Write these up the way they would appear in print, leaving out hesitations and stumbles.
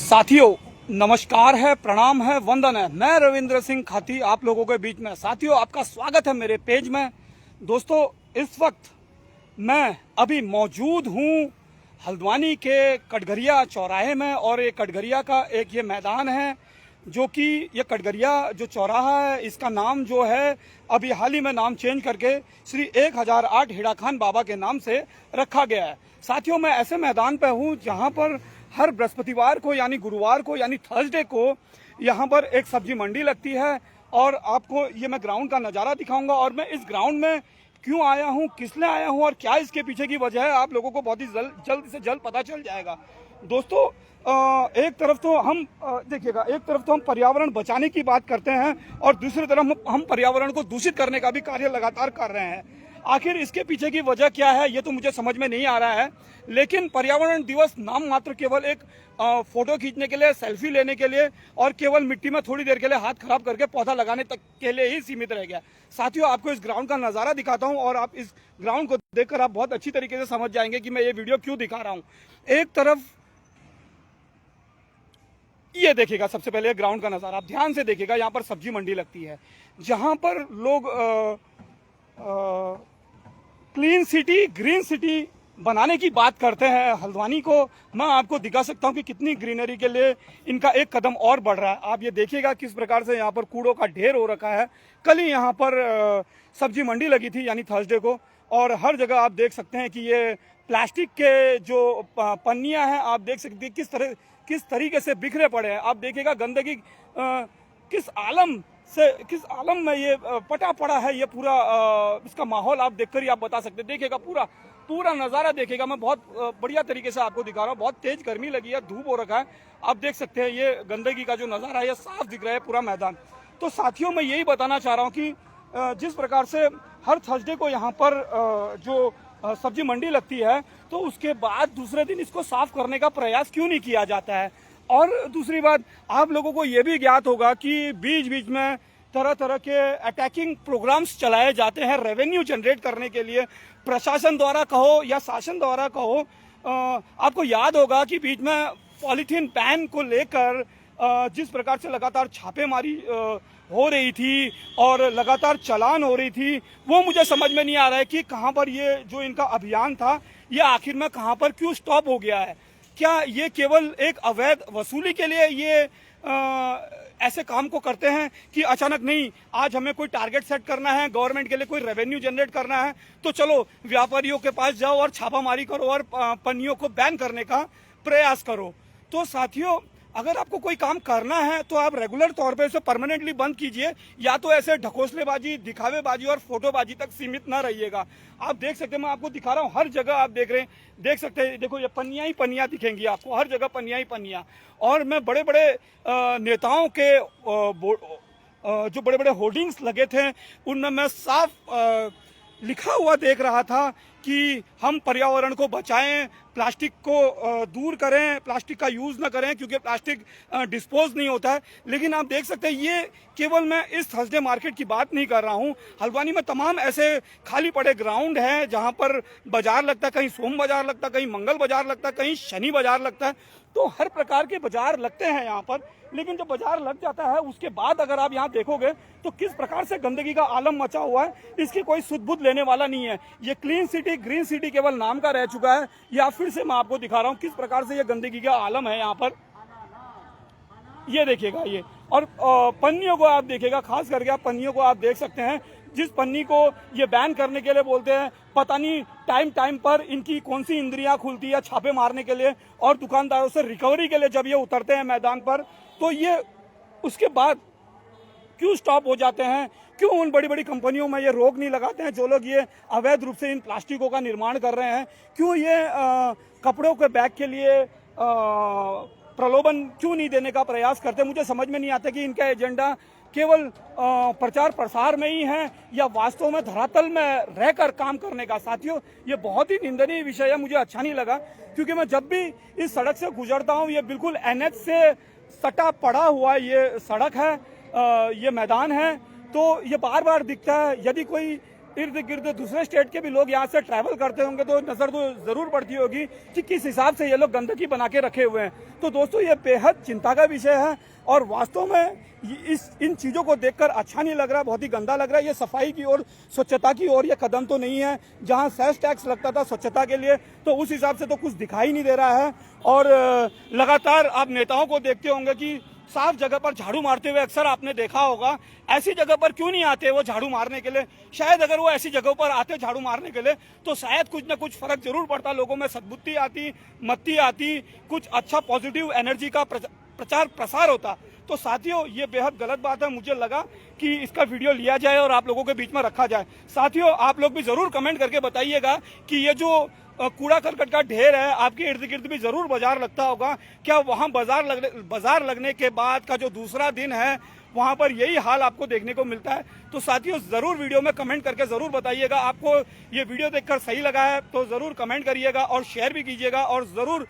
साथियों नमस्कार है, प्रणाम है, वंदन है। मैं रविंद्र सिंह खाती आप लोगों के बीच में। साथियों आपका स्वागत है मेरे पेज में। दोस्तों इस वक्त मैं अभी मौजूद हूँ हल्द्वानी के कटघरिया चौराहे में, और ये कटघरिया का एक ये मैदान है जो कि ये कटघरिया जो चौराहा है इसका नाम जो है अभी हाल ही में नाम चेंज करके श्री 1008 हिड़ा खान बाबा के नाम से रखा गया है। साथियों मैं ऐसे मैदान पर हूँ जहाँ पर हर बृहस्पतिवार को यानी गुरुवार को यानी थर्सडे को यहाँ पर एक सब्जी मंडी लगती है, और आपको ये मैं ग्राउंड का नज़ारा दिखाऊंगा। और मैं इस ग्राउंड में क्यों आया हूँ, किस लिए आया हूँ और क्या इसके पीछे की वजह है, आप लोगों को बहुत ही जल्द से जल्द पता चल जाएगा। दोस्तों एक तरफ तो हम देखिएगा, एक तरफ तो हम पर्यावरण बचाने की बात करते हैं और दूसरी तरफ हम पर्यावरण को दूषित करने का भी कार्य लगातार कर रहे हैं। आखिर इसके पीछे की वजह क्या है ये तो मुझे समझ में नहीं आ रहा है, लेकिन पर्यावरण दिवस नाम मात्र केवल एक फोटो खींचने के लिए, सेल्फी लेने के लिए और केवल मिट्टी में थोड़ी देर के लिए हाथ खराब करके पौधा लगाने तक के लिए ही सीमित रह गया। साथियों आपको इस ग्राउंड का नज़ारा दिखाता हूं और आप इस ग्राउंड को देखकर आप बहुत अच्छी तरीके से समझ जाएंगे कि मैं ये वीडियो क्यों दिखा रहा हूँ। एक तरफ ये देखिएगा, सबसे पहले ग्राउंड का नज़ारा आप ध्यान से देखिएगा। यहाँ पर सब्जी मंडी लगती है जहाँ पर लोग क्लीन सिटी, ग्रीन सिटी बनाने की बात करते हैं। हल्द्वानी को मैं आपको दिखा सकता हूं कि कितनी ग्रीनरी के लिए इनका एक कदम और बढ़ रहा है। आप ये देखिएगा किस प्रकार से यहाँ पर कूड़ों का ढेर हो रखा है। कल ही यहाँ पर सब्जी मंडी लगी थी यानी थर्सडे को, और हर जगह आप देख सकते हैं कि ये प्लास्टिक के जो पन्नियाँ हैं आप देख सकते हैं किस तरीके से बिखरे पड़े हैं। आप देखिएगा गंदगी किस आलम में ये पटा पड़ा है। ये पूरा इसका माहौल आप देखकर ही आप बता सकते हैं। देखिएगा पूरा नज़ारा देखिएगा। मैं बहुत बढ़िया तरीके से आपको दिखा रहा हूँ। बहुत तेज गर्मी लगी है, धूप हो रखा है। आप देख सकते हैं ये गंदगी का जो नज़ारा है ये साफ दिख रहा है पूरा मैदान। तो साथियों मैं यही बताना चाह रहा हूँ कि जिस प्रकार से हर थर्सडे को यहाँ पर जो सब्जी मंडी लगती है तो उसके बाद दूसरे दिन इसको साफ करने का प्रयास क्यों नहीं किया जाता है। और दूसरी बात, आप लोगों को ये भी ज्ञात होगा कि बीच बीच में तरह तरह के अटैकिंग प्रोग्राम्स चलाए जाते हैं रेवेन्यू जनरेट करने के लिए, प्रशासन द्वारा कहो या शासन द्वारा कहो। आपको याद होगा कि बीच में पॉलीथीन बैन को लेकर जिस प्रकार से लगातार छापेमारी हो रही थी और लगातार चालान हो रही थी, वो मुझे समझ में नहीं आ रहा है कि कहाँ पर ये जो इनका अभियान था ये आखिर में कहाँ पर क्यों स्टॉप हो गया है। क्या ये केवल एक अवैध वसूली के लिए ये ऐसे काम को करते हैं कि अचानक नहीं, आज हमें कोई टारगेट सेट करना है, गवर्नमेंट के लिए कोई रेवेन्यू जनरेट करना है तो चलो व्यापारियों के पास जाओ और छापामारी करो और पन्नियों को बैन करने का प्रयास करो। तो साथियों अगर आपको कोई काम करना है तो आप रेगुलर तौर पे इसे परमानेंटली बंद कीजिए, या तो ऐसे ढकोसलेबाजी, दिखावेबाजी और फोटोबाजी तक सीमित ना रहिएगा। आप देख सकते हैं, मैं आपको दिखा रहा हूँ, हर जगह आप देख सकते हैं। देखो ये पन्नियाँ ही पन्नियाँ दिखेंगी आपको, हर जगह पन्नियाँ ही पन्नियाँ। और मैं बड़े बड़े नेताओं के जो बड़े बड़े होर्डिंग्स लगे थे उनमें मैं साफ लिखा हुआ देख रहा था कि हम पर्यावरण को बचाएं, प्लास्टिक को दूर करें, प्लास्टिक का यूज़ ना करें क्योंकि प्लास्टिक डिस्पोज नहीं होता है। लेकिन आप देख सकते हैं ये केवल मैं इस थर्सडे मार्केट की बात नहीं कर रहा हूँ। हल्द्वानी में तमाम ऐसे खाली पड़े ग्राउंड हैं जहाँ पर बाजार लगता है, कहीं सोम बाजार लगता है, कहीं मंगल बाजार लगता है, कहीं शनि बाजार लगता है। तो हर प्रकार के बाजार लगते हैं यहाँ पर। लेकिन जब बाजार लग जाता है उसके बाद अगर आप यहाँ देखोगे तो किस प्रकार से गंदगी का आलम मचा हुआ है, इसकी कोई सुध-बुध लेने वाला नहीं है। ये क्लीन सिटी, ग्रीन सिटी केवल नाम का रह चुका है। या फिर से मैं आपको दिखा रहा हूँ किस प्रकार से ये गंदगी का आलम है यहाँ पर। ये देखिएगा ये, और पन्नियों को आप देखिएगा, खास करके आप पन्नियों को आप देख सकते हैं। जिस पन्नी को ये बैन करने के लिए बोलते हैं, पता नहीं टाइम पर इनकी कौन सी इंद्रियां खुलती है छापे मारने के लिए और दुकानदारों से रिकवरी के लिए जब ये उतरते हैं मैदान पर तो ये उसके बाद क्यों स्टॉप हो जाते हैं। क्यों उन बड़ी बड़ी कंपनियों में ये रोक नहीं लगाते हैं जो लोग ये अवैध रूप से इन प्लास्टिकों का निर्माण कर रहे हैं। क्यों ये कपड़ों के बैग के लिए प्रलोभन क्यों नहीं देने का प्रयास करते। मुझे समझ में नहीं आता कि इनका एजेंडा केवल प्रचार प्रसार में ही है या वास्तव में धरातल में रहकर काम करने का। साथियों ये बहुत ही निंदनीय विषय है, मुझे अच्छा नहीं लगा क्योंकि मैं जब भी इस सड़क से गुजरता हूँ ये बिल्कुल एनएच से सटा पड़ा हुआ ये सड़क है, ये मैदान है, तो ये बार बार दिखता है। यदि कोई इर्द गिर्द दूसरे स्टेट के भी लोग यहाँ से ट्रैवल करते होंगे तो नजर तो जरूर पड़ती होगी कि किस हिसाब से ये लोग गंदगी बना के रखे हुए हैं। तो दोस्तों ये बेहद चिंता का विषय है और वास्तव में इन चीजों को देखकर अच्छा नहीं लग रहा, बहुत ही गंदा लग रहा है। ये सफाई की ओर, स्वच्छता की ओर ये कदम तो नहीं है। जहां सेल्स टैक्स लगता था स्वच्छता के लिए तो उस हिसाब से तो कुछ दिखाई नहीं दे रहा है। और लगातार आप नेताओं को देखते होंगे कि साफ जगह पर झाड़ू मारते हुए अक्सर आपने देखा होगा। ऐसी जगह पर क्यों नहीं आते वो झाड़ू मारने के लिए? शायद अगर वो ऐसी जगहों पर आते झाड़ू मारने के लिए तो शायद कुछ ना कुछ फर्क जरूर पड़ता, लोगों में सद्बुद्धि आती, मत्ती आती, कुछ अच्छा पॉजिटिव एनर्जी का प्रचार प्रसार होता। तो साथियों ये बेहद गलत बात है। मुझे लगा कि इसका वीडियो लिया जाए और आप लोगों के बीच में रखा जाए। साथियों आप लोग भी जरूर कमेंट करके बताइएगा कि ये जो कूड़ा करकट का ढेर है, आपके इर्द गिर्द भी जरूर बाजार लगता होगा, क्या वहां बाजार लगने के बाद का जो दूसरा दिन है वहां पर यही हाल आपको देखने को मिलता है? तो साथियों जरूर वीडियो में कमेंट करके जरूर बताइएगा। आपको ये वीडियो देखकर सही लगा है तो जरूर कमेंट करिएगा और शेयर भी कीजिएगा और जरूर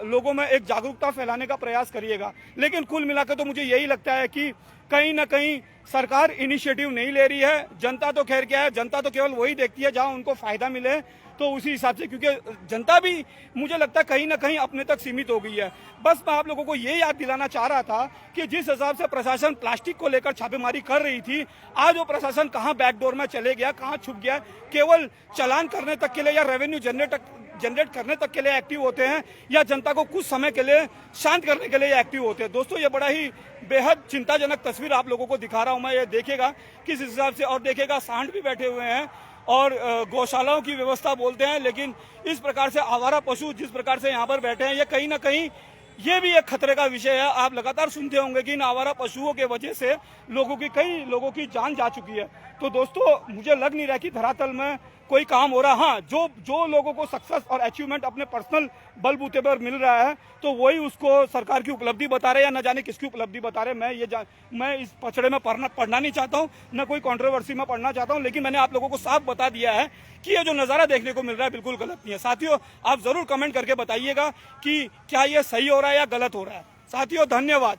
लोगों में एक जागरूकता फैलाने का प्रयास करिएगा। लेकिन कुल मिलाकर तो मुझे यही लगता है कि कहीं ना कहीं सरकार इनिशिएटिव नहीं ले रही है। जनता तो खैर क्या है, जनता तो केवल वही देखती है जहां उनको फायदा मिले, तो उसी हिसाब से, क्योंकि जनता भी मुझे लगता है कहीं ना कहीं अपने तक सीमित हो गई है। बस मैं आप लोगों को ये याद दिलाना चाह रहा था कि जिस हिसाब से प्रशासन प्लास्टिक को लेकर छापेमारी कर रही थी, आज वो प्रशासन कहां बैकडोर में चले गया, कहां छुप गया। केवल चालान करने तक के लिए या रेवेन्यू जनरेट करने तक के लिए एक्टिव होते हैं या जनता को कुछ समय के लिए शांत करने के लिए एक्टिव होते हैं। दोस्तों ये बड़ा ही बेहद चिंताजनक तस्वीर आप लोगों को दिखा रहा हूं मैं। ये देखिएगा किस हिसाब से, और देखिएगा सांड भी बैठे हुए हैं और गौशालाओं की व्यवस्था बोलते हैं, लेकिन इस प्रकार से आवारा पशु जिस प्रकार से यहाँ पर बैठे हैं, ये कहीं ना कहीं ये भी एक खतरे का विषय है। आप लगातार सुनते होंगे कि इन आवारा पशुओं के वजह से कई लोगों की जान जा चुकी है। तो दोस्तों मुझे लग नहीं रहा कि धरातल में कोई काम हो रहा। हाँ, जो लोगों को सक्सेस और अचीवमेंट अपने पर्सनल बलबूते पर मिल रहा है तो वही उसको सरकार की उपलब्धि बता रहे हैं या न जाने किसकी उपलब्धि बता रहे हैं। मैं इस पचड़े में पढ़ना नहीं चाहता हूँ, न कोई कंट्रोवर्सी में पढ़ना चाहता हूँ, लेकिन मैंने आप लोगों को साफ बता दिया है कि ये जो नज़ारा देखने को मिल रहा है बिल्कुल गलत नहीं है। साथियों आप जरूर कमेंट करके बताइएगा कि क्या ये सही हो रहा है या गलत हो रहा है। साथियों धन्यवाद।